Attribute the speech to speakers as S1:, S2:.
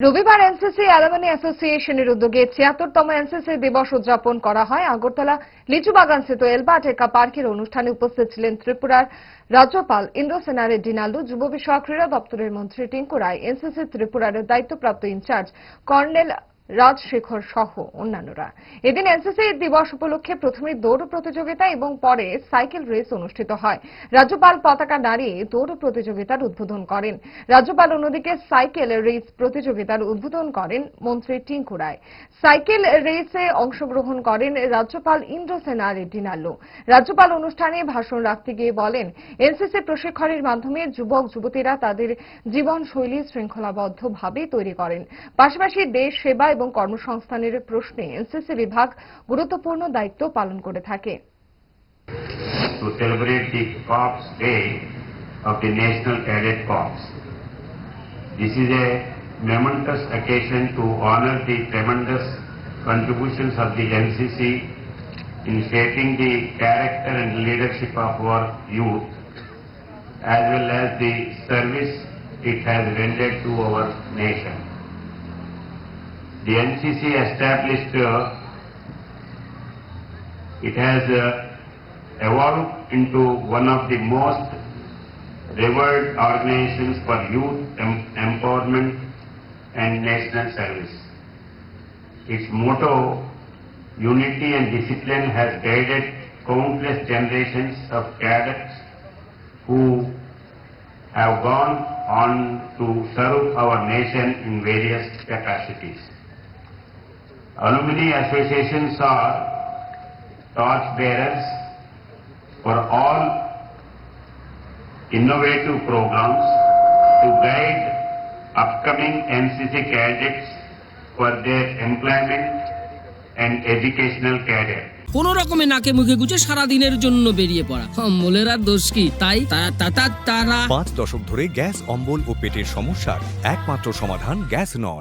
S1: রবিবার NCC alumni অ্যাসোসিয়েশনের উদ্যোগে ৭৬তম এনসিসি দিবস উদযাপন করা হয়। আগরতলা লিচুবাগানস্থিত এলবার্টেকা পার্কের অনুষ্ঠানে উপস্থিত ছিলেন ত্রিপুরার রাজ্যপাল ইন্দ্রসেনা রেড্ডি নালু, যুব বিষয়ক ক্রীড়া দপ্তরের মন্ত্রী টিঙ্কু রায়, এনসিসি ত্রিপুরার দায়িত্বপ্রাপ্ত ইনচার্জ কর্নেল রাজশেখর সহ অন্যান্যরা। এদিন এনসিসি দিবস উপলক্ষে প্রথমে দৌড় প্রতিযোগিতা এবং পরে সাইকেল রেস অনুষ্ঠিত হয়। রাজ্যপাল পতাকা নাড়িয়ে দৌড় প্রতিযোগিতার উদ্বোধন করেন। রাজ্যপাল অন্যদিকে সাইকেল রেস প্রতিযোগিতার উদ্বোধন করেন মন্ত্রী টিঙ্কু রায়। সাইকেল রেসে অংশগ্রহণ করেন রাজ্যপাল ইন্দ্রসেনা রেড্ডি নালু। রাজ্যপাল অনুষ্ঠানে ভাষণ রাখতে গিয়ে বলেন, এনসিসি প্রশিক্ষণের মাধ্যমে যুবক যুবতীরা তাদের জীবনশৈলী শৃঙ্খলাবদ্ধভাবে তৈরি করেন। পাশাপাশি দেশ সেবা এবং কর্মসংস্থানের প্রশ্নে এনসিসি বিভাগ গুরুত্বপূর্ণ দায়িত্ব পালন করে থাকে।
S2: To celebrate the Corps Day of the National Cadet Corps. This is a momentous occasion to honor the tremendous contributions of the NCC in shaping the character and leadership of our youth, as well as the service it has rendered to our nation. The NCC established, it has evolved into one of the most revered organizations for youth empowerment and national service. Its motto, unity and discipline, has guided countless generations of cadets who have gone on to serve our nation in various capacities. Alumni associations are torchbearers for all innovative programs to guide upcoming NCC cadets for their employment and educational career.
S3: কোন রকমে নাকে মুখে গুজে সারা দিনের জন্য বেরিয়ে পড়া অম্বলের আর দোষ কি? তাই তারা 5
S4: দশক ধরে গ্যাস, অম্বল ও পেটের সমস্যার একমাত্র সমাধান গ্যাস নল।